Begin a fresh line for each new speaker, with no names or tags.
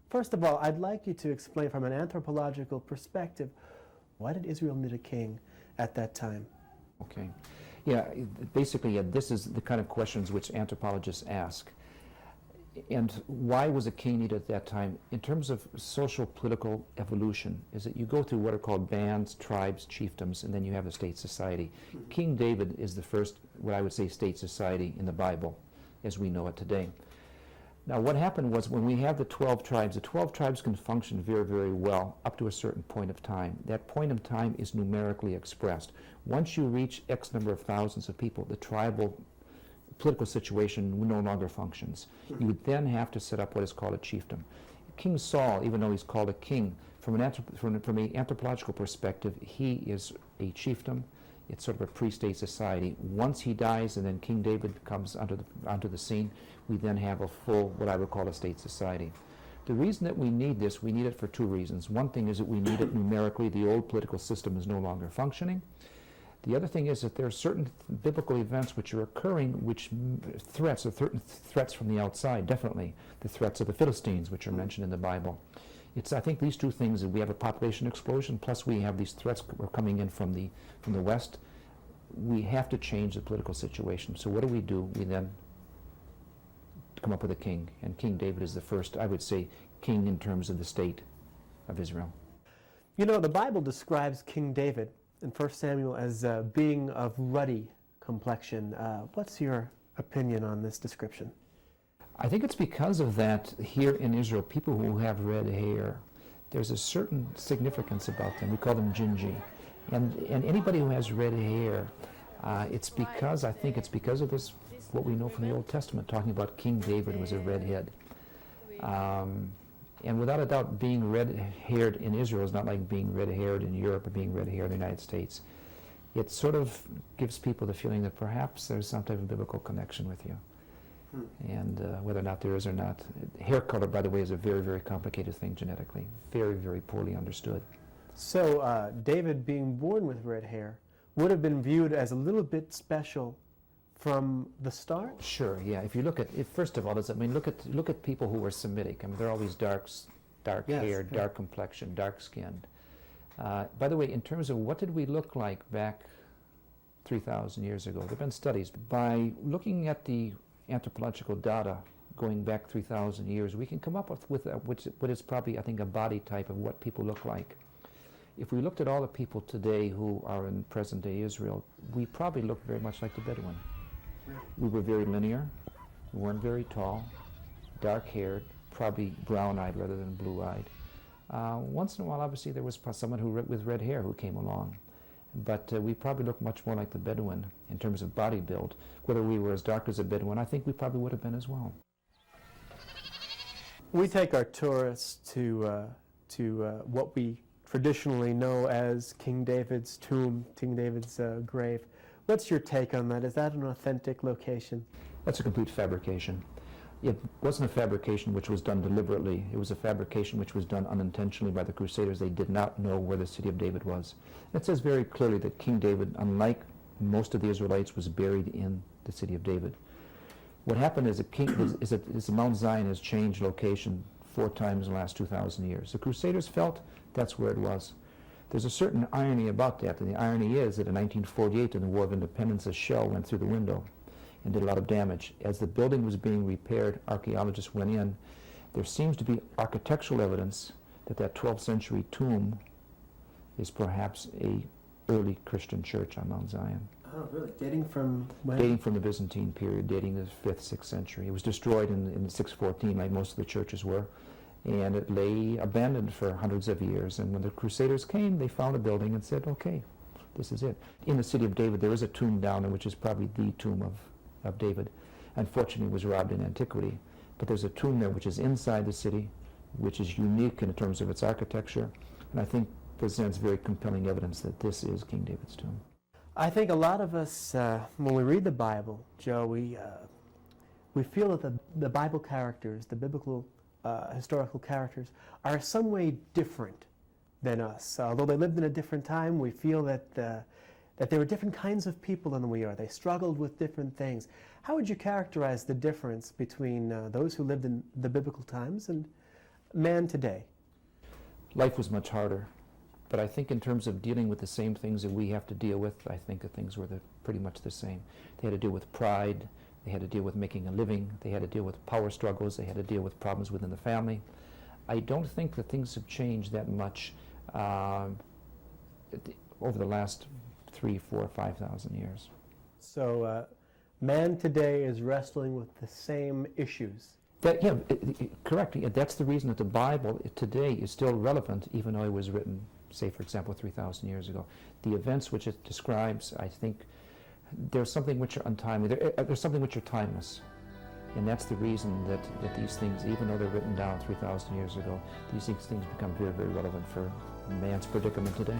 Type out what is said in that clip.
First of all, I'd like you to explain from an anthropological perspective, why did Israel need a king at that time?
Okay. Yeah, basically, this is the kind of questions which anthropologists ask. And why was a king needed at that time? In terms of social political evolution, is that you go through what are called bands, tribes, chiefdoms, and then you have a state society. King David is the first, what I would say, state society in the Bible, as we know it today. Now, what happened was when we have the 12 tribes can function very, very well up to a certain point of time. That point of time is numerically expressed. Once you reach X number of thousands of people, the tribal political situation no longer functions. You would then have to set up what is called a chiefdom. King Saul, even though he's called a king, from an anthropological perspective, he is a chiefdom. It's sort of a pre-state society. Once he dies and then King David comes onto the scene, we then have a full, what I would call a state society. The reason that we need this, we need it for two reasons. One thing is that we need it numerically. The old political system is no longer functioning. The other thing is that there are certain biblical events which are occurring, which threats from the outside, definitely. The threats of the Philistines, which are mentioned in the Bible. It's, I think, these two things, that we have a population explosion, plus we have these threats coming in from the West. We have to change the political situation. So what do? We then come up with a king, and King David is the first, I would say, king in terms of the state of Israel.
You know, the Bible describes King David in 1 Samuel as being of ruddy complexion. What's your opinion on this description?
I think it's because of that here in Israel, people who have red hair, there's a certain significance about them. We call them gingy. And anybody who has red hair, I think it's because of this, what we know from the Old Testament, talking about King David was a redhead. And without a doubt, being red-haired in Israel is not like being red-haired in Europe or being red-haired in the United States. It sort of gives people the feeling that perhaps there's some type of biblical connection with you. And whether or not there is or not. Hair color, by the way, is a very, very complicated thing genetically. Very, very poorly understood.
So David being born with red hair would have been viewed as a little bit special from the start? Sure,
yeah. If you look at it, first of all, look at people who were Semitic. I mean, they're always dark hair, dark complexion, dark skinned. By the way, in terms of what did we look like back 3,000 years ago, there have been studies. By looking at the anthropological data going back 3,000 years, we can come up with what is probably, I think, a body type of what people look like. If we looked at all the people today who are in present-day Israel, we probably look very much like the Bedouin. We were very linear, we weren't very tall, dark-haired, probably brown-eyed rather than blue-eyed. Once in a while, obviously, there was someone with red hair who came along. But we probably look much more like the Bedouin in terms of body build. Whether we were as dark as a Bedouin, I think we probably would have been as well.
We take our tourists to what we traditionally know as King David's tomb, King David's grave. What's your take on that? Is that an authentic location?
That's a complete fabrication. It wasn't a fabrication which was done deliberately. It was a fabrication which was done unintentionally by the Crusaders. They did not know where the city of David was. It says very clearly that King David, unlike most of the Israelites, was buried in the city of David. What happened is that Mount Zion has changed location 4 times in the last 2,000 years. The Crusaders felt that's where it was. There's a certain irony about that, and the irony is that in 1948, in the War of Independence, a shell went through the window and did a lot of damage. As the building was being repaired, archaeologists went in. There seems to be architectural evidence that that 12th century tomb is perhaps a early Christian church on Mount Zion.
Oh, really? Dating from when?
Dating from the Byzantine period, dating the 5th, 6th century. It was destroyed in 614, like most of the churches were, and it lay abandoned for hundreds of years. And when the Crusaders came, they found a building and said, okay, this is it. In the city of David, there is a tomb down there, which is probably the tomb of David. Unfortunately, it was robbed in antiquity. But there's a tomb there which is inside the city, which is unique in terms of its architecture, and I think presents very compelling evidence that this is King David's tomb.
I think a lot of us, when we read the Bible, Joe, we feel that the Bible characters, the biblical historical characters, are some way different than us. Although they lived in a different time, we feel that they were different kinds of people than we are. They struggled with different things. How would you characterize the difference between those who lived in the biblical times and man today?
Life was much harder. But I think in terms of dealing with the same things that we have to deal with, I think that things were pretty much the same. They had to deal with pride, they had to deal with making a living, they had to deal with power struggles, they had to deal with problems within the family. I don't think that things have changed that much over the last 3, 4, 5,000 years.
So man today is wrestling with the same issues.
Correct. Yeah, that's the reason that the Bible today is still relevant, even though it was written, say, for example, 3,000 years ago. The events which it describes, I think, there's something which are untimely. There's something which are timeless. And that's the reason that these things, even though they're written down 3,000 years ago, these things become very, very relevant for man's predicament today.